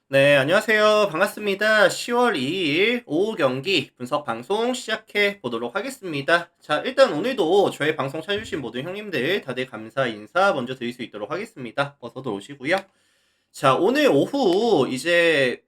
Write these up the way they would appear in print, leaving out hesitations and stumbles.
네, 안녕하세요. 반갑습니다. 10월 2일 오후 경기 분석 방송 시작해 보도록 하겠습니다. 자, 일단 오늘도 저희 방송 찾아주신 모든 형님들 다들 감사 인사 먼저 드릴 수 있도록 하겠습니다. 어서들 오시고요. 자, 오늘 오후 이제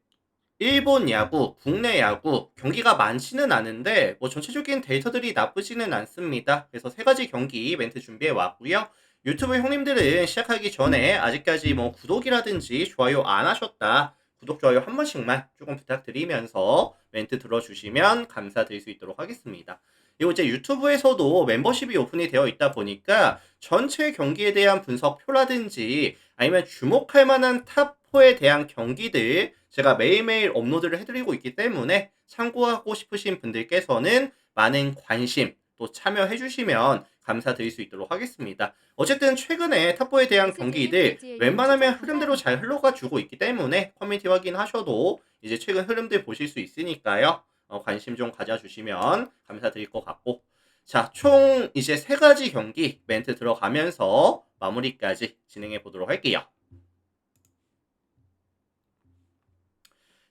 일본 야구, 국내 야구 경기가 많지는 않은데 뭐 전체적인 데이터들이 나쁘지는 않습니다. 그래서 세 가지 경기 멘트 준비해 왔고요. 유튜브 형님들은 시작하기 전에 아직까지 뭐 구독이라든지 좋아요 안 하셨다. 구독, 좋아요 한 번씩만 조금 부탁드리면서 멘트 들어주시면 감사드릴 수 있도록 하겠습니다. 그리고 이제 유튜브에서도 멤버십이 오픈이 되어 있다 보니까 전체 경기에 대한 분석표라든지 아니면 주목할 만한 탑4에 대한 경기들 제가 매일매일 업로드를 해드리고 있기 때문에 참고하고 싶으신 분들께서는 많은 관심 또 참여해주시면 감사드릴 수 있도록 하겠습니다. 어쨌든 최근에 탑4에 대한 SKM 경기들 BGA님 웬만하면 추천 흐름대로 잘 감사합니다. 흘러가 주고 있기 때문에 커뮤니티 확인하셔도 이제 최근 흐름들 보실 수 있으니까요. 관심 좀 가져주시면 감사드릴 것 같고 자, 총 이제 세 가지 경기 멘트 들어가면서 마무리까지 진행해 보도록 할게요.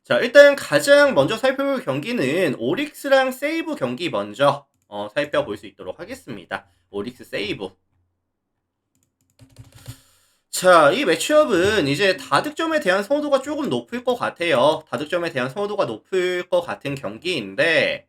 자, 일단 가장 먼저 살펴볼 경기는 오릭스랑 세이브 경기 먼저 살펴볼 수 있도록 하겠습니다. 오릭스 세이브. 자, 이 매치업은 이제 다득점에 대한 선호도가 조금 높을 것 같아요. 다득점에 대한 선호도가 높을 것 같은 경기인데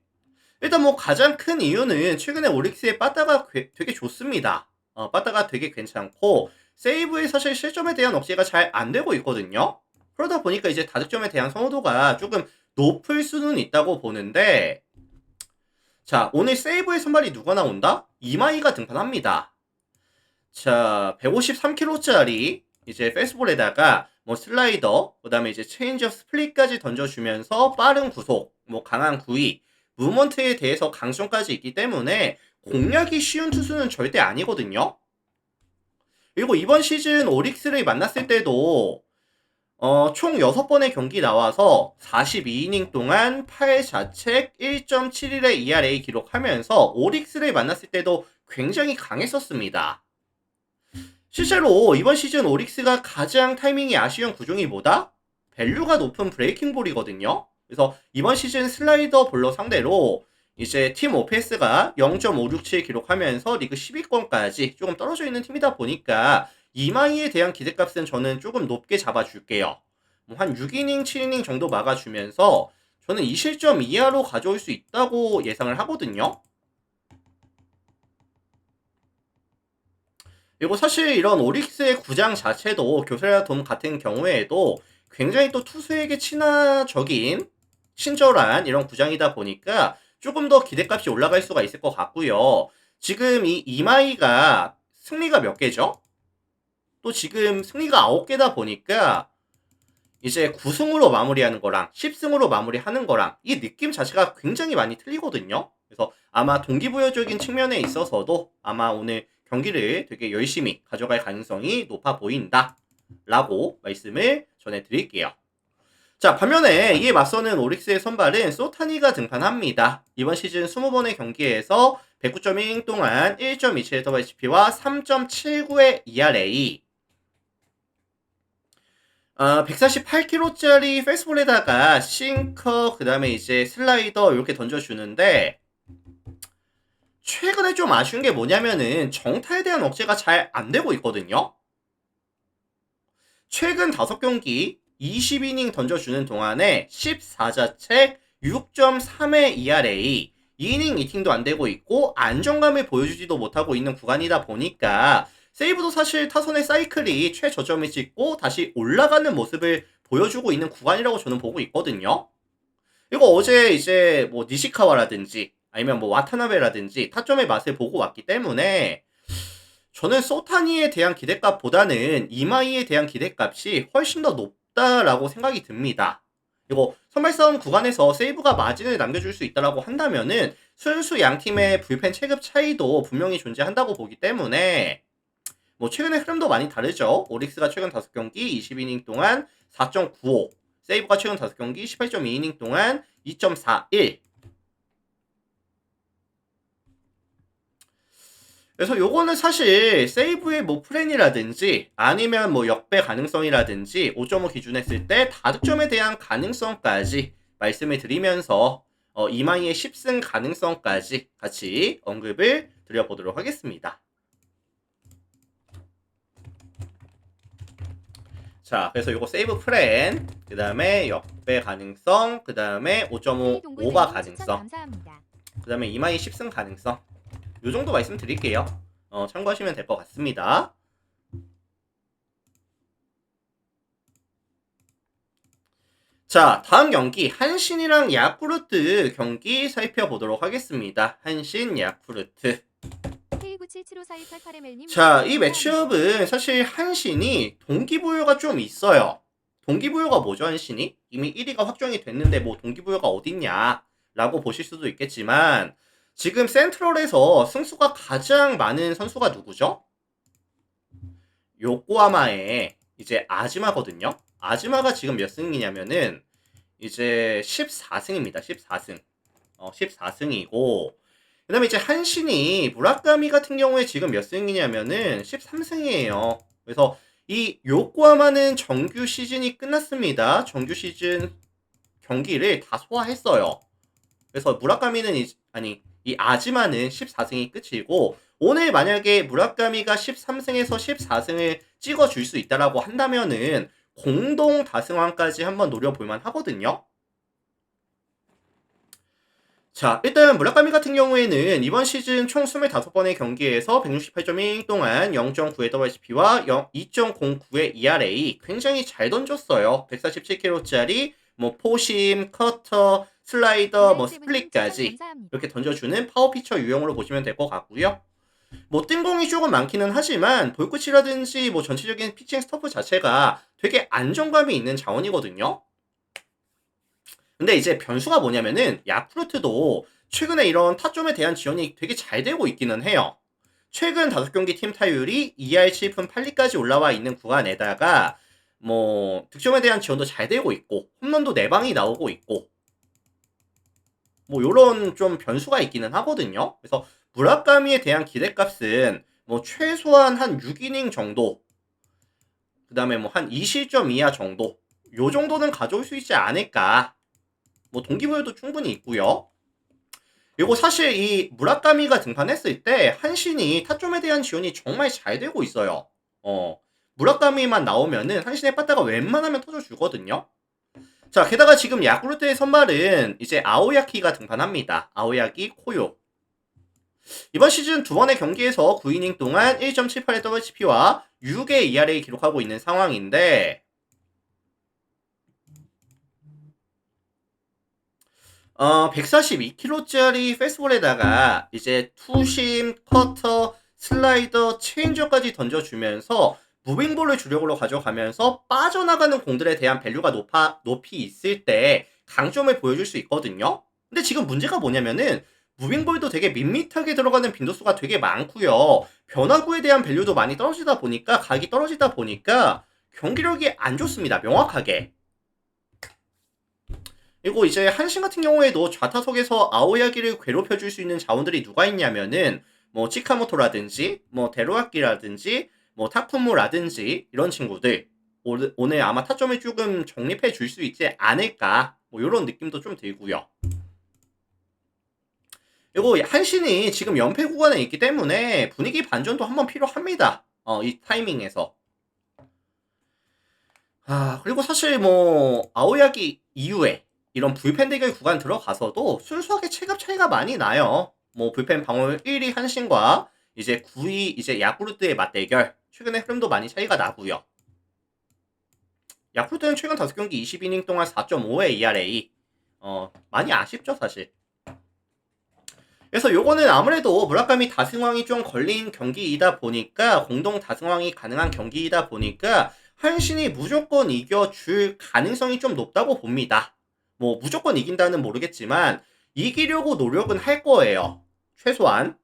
일단 뭐 가장 큰 이유는 최근에 오릭스의 빠따가 되게 좋습니다. 빠따가 되게 괜찮고 세이브의 사실 실점에 대한 억제가 잘 안 되고 있거든요. 그러다 보니까 이제 다득점에 대한 선호도가 조금 높을 수는 있다고 보는데 자, 오늘 세이브의 선발이 누가 나온다? 이마이가 등판합니다. 자, 153kg짜리 이제 페스볼에다가 뭐 슬라이더, 그다음에 이제 체인지업 스플릿까지 던져주면서 빠른 구속, 뭐 강한 구위, 무브먼트에 대해서 강점까지 있기 때문에 공략이 쉬운 투수는 절대 아니거든요. 그리고 이번 시즌 오릭스를 만났을 때도 총 6번의 경기 나와서 42이닝 동안 8자책 1.71의 ERA 기록하면서 오릭스를 만났을 때도 굉장히 강했었습니다. 실제로 이번 시즌 오릭스가 가장 타이밍이 아쉬운 구종이 뭐다? 밸류가 높은 브레이킹 볼이거든요. 그래서 이번 시즌 슬라이더 볼러 상대로 이제 팀 오페스가 0.567 기록하면서 리그 10위권까지 조금 떨어져 있는 팀이다 보니까 이마이에 대한 기대값은 저는 조금 높게 잡아줄게요. 뭐한 6이닝, 7이닝 정도 막아주면서 저는 이 실점 이하로 가져올 수 있다고 예상을 하거든요. 그리고 사실 이런 오릭스의 구장 자체도 교세라 돔 같은 경우에도 굉장히 또 투수에게 친화적인 친절한 이런 구장이다 보니까 조금 더 기대값이 올라갈 수가 있을 것 같고요. 지금 이 이마이가 승리가 몇 개죠? 또 지금 승리가 9개다 보니까 이제 9승으로 마무리하는 거랑 10승으로 마무리하는 거랑 이 느낌 자체가 굉장히 많이 틀리거든요. 그래서 아마 동기부여적인 측면에 있어서도 아마 오늘 경기를 되게 열심히 가져갈 가능성이 높아 보인다. 라고 말씀을 전해드릴게요. 자, 반면에 이에 맞서는 오릭스의 선발은 소타니가 등판합니다. 이번 시즌 20번의 경기에서 109.1이닝 동안 1.27 WHP와 3.79의 ERA, 148kg짜리 페스볼에다가 싱커, 그 다음에 이제 슬라이더 이렇게 던져주는데 최근에 좀 아쉬운 게 뭐냐면은 정타에 대한 억제가 잘 안 되고 있거든요. 최근 5경기 20이닝 던져주는 동안에 14자책 6.3의 ERA, 2이닝 이팅도 안 되고 있고 안정감을 보여주지도 못하고 있는 구간이다 보니까 세이브도 사실 타선의 사이클이 최저점을 찍고 다시 올라가는 모습을 보여주고 있는 구간이라고 저는 보고 있거든요. 그리고 어제 이제 뭐 니시카와라든지 아니면 뭐 와타나베라든지 타점의 맛을 보고 왔기 때문에 저는 소타니에 대한 기대값보다는 이마이에 대한 기대값이 훨씬 더 높다라고 생각이 듭니다. 그리고 선발 싸움 구간에서 세이브가 마진을 남겨줄 수 있다라고 한다면은 순수 양 팀의 불펜 체급 차이도 분명히 존재한다고 보기 때문에 뭐 최근의 흐름도 많이 다르죠. 오릭스가 최근 5경기 20이닝 동안 4.95, 세이브가 최근 5경기 18.2이닝 동안 2.41. 그래서 요거는 사실 세이브의 뭐 플랜이라든지 아니면 뭐 역배 가능성이라든지 5.5 기준했을 때 다득점에 대한 가능성까지 말씀을 드리면서 이마이의 10승 가능성까지 같이 언급을 드려보도록 하겠습니다. 자, 그래서 요거 세이브 플랜, 그 다음에 역배 가능성, 그 다음에 5.5 오바 가능성, 그 다음에 이마이 10승 가능성, 요 정도 말씀드릴게요. 참고하시면 될 것 같습니다. 자, 다음 경기 한신이랑 야쿠르트 경기 살펴보도록 하겠습니다. 한신, 야쿠르트. 자, 이 매치업은 사실 한신이 동기부여가 좀 있어요. 동기부여가 뭐죠, 한신이? 이미 1위가 확정이 됐는데 뭐 동기부여가 어딨냐 라고 보실 수도 있겠지만 지금 센트럴에서 승수가 가장 많은 선수가 누구죠? 요코하마의 이제 아즈마거든요. 아즈마가 지금 몇 승이냐면은 이제 14승입니다. 14승. 14승이고 그 다음에 이제 한신이 무라카미 같은 경우에 지금 몇 승이냐면은 13승이에요. 그래서 이 요코하마는 정규 시즌이 끝났습니다. 정규 시즌 경기를 다 소화했어요. 그래서 무라카미는 이 아즈마는 14승이 끝이고 오늘 만약에 무라카미가 13승에서 14승을 찍어줄 수 있다라고 한다면은 공동 다승왕까지 한번 노려볼만 하거든요. 자, 일단 무라카미 같은 경우에는 이번 시즌 총 25번의 경기에서 168.1 동안 0.9의 WHP와 2.09의 ERA 굉장히 잘 던졌어요. 147km짜리 뭐 포심, 커터, 슬라이더, 뭐 스플릿까지 이렇게 던져주는 파워피처 유형으로 보시면 될 것 같고요. 뭐 뜬공이 조금 많기는 하지만 볼끝이라든지 뭐 전체적인 피칭 스터프 자체가 되게 안정감이 있는 자원이거든요. 근데 이제 변수가 뭐냐면은 야쿠르트도 최근에 이런 타점에 대한 지원이 되게 잘 되고 있기는 해요. 최근 5경기 팀 타율이 2할 7푼 8리까지 올라와 있는 구간에다가 뭐 득점에 대한 지원도 잘 되고 있고 홈런도 4방이 나오고 있고 뭐 요런 좀 변수가 있기는 하거든요. 그래서 무라카미에 대한 기대값은 뭐 최소한 한 6이닝 정도 그 다음에 뭐 한 2실점 이하 정도 요 정도는 가져올 수 있지 않을까. 뭐 동기부여도 충분히 있고요. 그리고 사실 이 무라카미가 등판했을 때 한신이 타점에 대한 지원이 정말 잘 되고 있어요. 무라카미만 나오면은 한신의 빠따가 웬만하면 터져주거든요. 자, 게다가 지금 야쿠르트의 선발은 이제 아오야키가 등판합니다. 아오야키, 코요. 이번 시즌 두 번의 경기에서 9이닝 동안 1.78의 WHP와 6의 ERA 기록하고 있는 상황인데 142km짜리 페스볼에다가 이제 투심, 커터, 슬라이더, 체인저까지 던져주면서 무빙볼을 주력으로 가져가면서 빠져나가는 공들에 대한 밸류가 높이 있을 때 강점을 보여줄 수 있거든요. 근데 지금 문제가 뭐냐면은 무빙볼도 되게 밋밋하게 들어가는 빈도수가 되게 많고요. 변화구에 대한 밸류도 많이 떨어지다 보니까 각이 떨어지다 보니까 경기력이 안 좋습니다. 명확하게. 그리고 이제 한신 같은 경우에도 좌타석에서 아오야기를 괴롭혀줄 수 있는 자원들이 누가 있냐면은 뭐 치카모토라든지 뭐 데로아키라든지 뭐 타쿠무라든지 이런 친구들 오늘 아마 타점을 조금 정립해 줄 수 있지 않을까 뭐 이런 느낌도 좀 들고요. 그리고 한신이 지금 연패 구간에 있기 때문에 분위기 반전도 한번 필요합니다. 이 타이밍에서. 그리고 사실 뭐 아오야기 이후에 이런 불펜 대결 구간 들어가서도 순수하게 체급 차이가 많이 나요. 뭐 불펜 방어율 1위 한신과 이제 9위 이제 야쿠르트의 맞대결 최근에 흐름도 많이 차이가 나고요. 야쿠르트는 최근 5경기 20이닝 동안 4.5의 ERA 많이 아쉽죠 사실. 그래서 요거는 아무래도 무라카미 다승왕이 좀 걸린 경기이다 보니까 공동 다승왕이 가능한 경기이다 보니까 한신이 무조건 이겨줄 가능성이 좀 높다고 봅니다. 뭐 무조건 이긴다는 모르겠지만 이기려고 노력은 할 거예요. 최소한.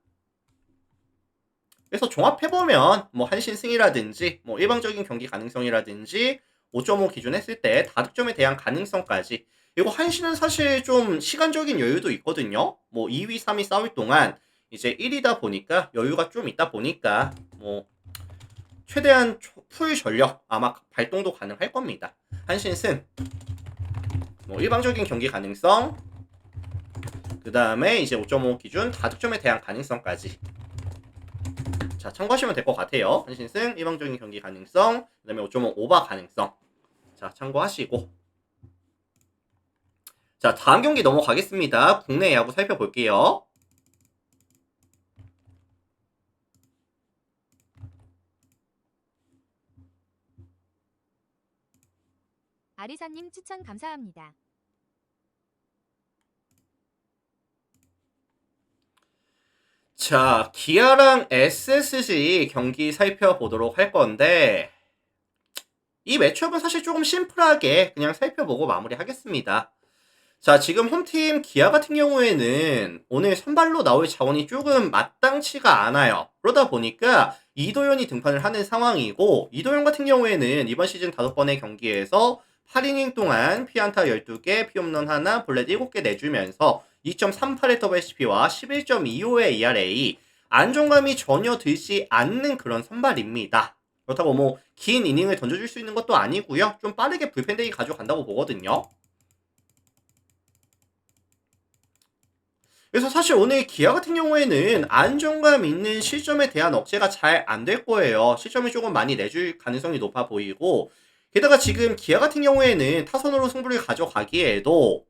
그래서 종합해보면 뭐 한신 승이라든지 뭐 일방적인 경기 가능성이라든지 5.5 기준 했을 때 다득점에 대한 가능성까지 그리고 한신은 사실 좀 시간적인 여유도 있거든요. 뭐 2위, 3위 싸울 동안 이제 1이다 보니까 여유가 좀 있다 보니까 뭐 최대한 풀 전력 아마 발동도 가능할 겁니다. 한신승 뭐 일방적인 경기 가능성, 그 다음에 이제 5.5 기준 다득점에 대한 가능성까지 자 참고하시면 될 것 같아요. 한신승 일방적인 경기 가능성, 그 다음에 5.5 오버 가능성 자 참고하시고, 자 다음 경기 넘어가겠습니다. 국내 야구 살펴볼게요. 아리사님 추천 감사합니다. 자, 기아랑 SSG 경기 살펴보도록 할 건데, 이 매치업은 사실 조금 심플하게 그냥 살펴보고 마무리하겠습니다. 자, 지금 홈팀 기아 같은 경우에는 오늘 선발로 나올 자원이 조금 마땅치가 않아요. 그러다 보니까 이도현이 등판을 하는 상황이고, 이도현 같은 경우에는 이번 시즌 5번의 경기에서 8이닝 동안 피안타 12개, 피홈런 하나, 볼넷 7개 내주면서 2.38의 WHP와 11.25의 ERA, 안정감이 전혀 들지 않는 그런 선발입니다. 그렇다고 뭐 긴 이닝을 던져줄 수 있는 것도 아니고요. 좀 빠르게 불펜데이 가져간다고 보거든요. 그래서 사실 오늘 기아 같은 경우에는 안정감 있는 실점에 대한 억제가 잘 안 될 거예요. 실점을 조금 많이 내줄 가능성이 높아 보이고, 게다가 지금 기아 같은 경우에는 타선으로 승부를 가져가기에도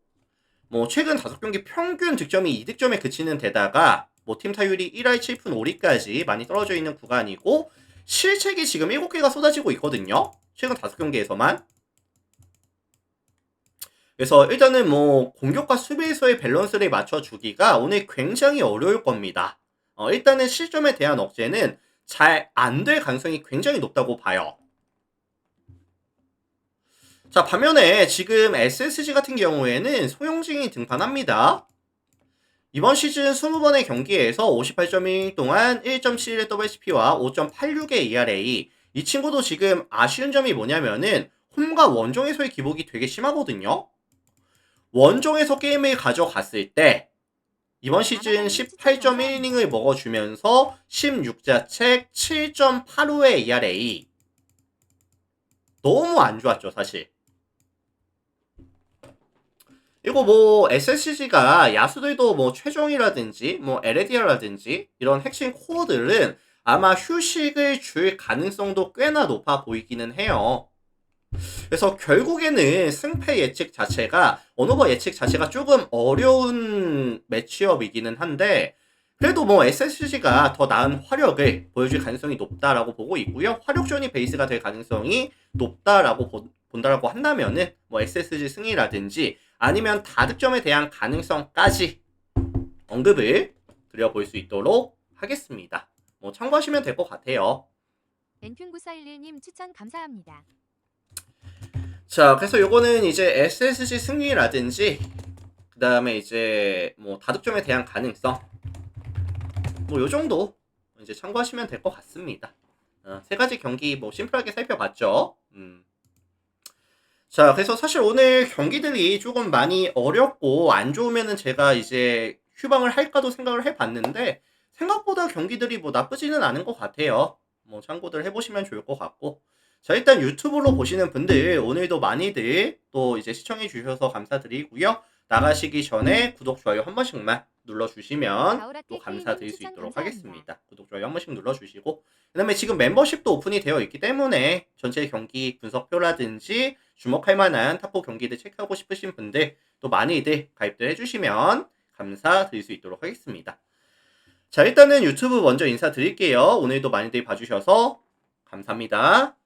뭐 최근 5경기 평균 득점이 2득점에 그치는 데다가 뭐 팀 타율이 1할 7푼 5리까지 많이 떨어져 있는 구간이고, 실책이 지금 7개가 쏟아지고 있거든요. 최근 5경기에서만. 그래서 일단은 뭐 공격과 수비에서의 밸런스를 맞춰주기가 오늘 굉장히 어려울 겁니다. 일단은 실점에 대한 억제는 잘 안 될 가능성이 굉장히 높다고 봐요. 자, 반면에 지금 SSG 같은 경우에는 송영진이 등판합니다. 이번 시즌 20번의 경기에서 58.1 동안 1.71의 WHP와 5.86의 ERA. 이 친구도 지금 아쉬운 점이 뭐냐면은 홈과 원정에서의 기복이 되게 심하거든요. 원정에서 게임을 가져갔을 때 이번 시즌 18.1이닝을 먹어주면서 16자책 7.85의 ERA. 너무 안 좋았죠, 사실. 그리고 뭐 SSG가 야수들도 뭐 최종이라든지 뭐 LAD라든지 이런 핵심 코어들은 아마 휴식을 줄 가능성도 꽤나 높아 보이기는 해요. 그래서 결국에는 승패 예측 자체가 언오버 예측 자체가 조금 어려운 매치업이기는 한데, 그래도 뭐 SSG가 더 나은 화력을 보여줄 가능성이 높다라고 보고 있고요. 화력전이 베이스가 될 가능성이 높다라고 본다라고 한다면은 뭐 SSG 승리라든지 아니면 다득점에 대한 가능성까지 언급을 드려볼 수 있도록 하겠습니다. 뭐 참고하시면 될 것 같아요. 엔튠9411님 추천 감사합니다. 자, 그래서 요거는 이제 SSG 승리라든지 그 다음에 이제 뭐 다득점에 대한 가능성 뭐 요 정도 이제 참고하시면 될 것 같습니다. 세 가지 경기 뭐 심플하게 살펴봤죠. 자, 그래서 사실 오늘 경기들이 조금 많이 어렵고 안 좋으면은 제가 이제 휴방을 할까도 생각을 해봤는데, 생각보다 경기들이 뭐 나쁘지는 않은 것 같아요. 뭐 참고들 해보시면 좋을 것 같고. 자, 일단 유튜브로 보시는 분들 오늘도 많이들 또 이제 시청해 주셔서 감사드리고요. 나가시기 전에 구독, 좋아요 한 번씩만 눌러주시면 또 감사드릴 수 있도록 하겠습니다. 구독, 좋아요 한 번씩 눌러주시고, 그 다음에 지금 멤버십도 오픈이 되어 있기 때문에 전체 경기 분석표라든지 주목할 만한 탑4 경기들 체크하고 싶으신 분들 또 많이들 가입들 해주시면 감사드릴 수 있도록 하겠습니다. 자, 일단은 유튜브 먼저 인사드릴게요. 오늘도 많이들 봐주셔서 감사합니다.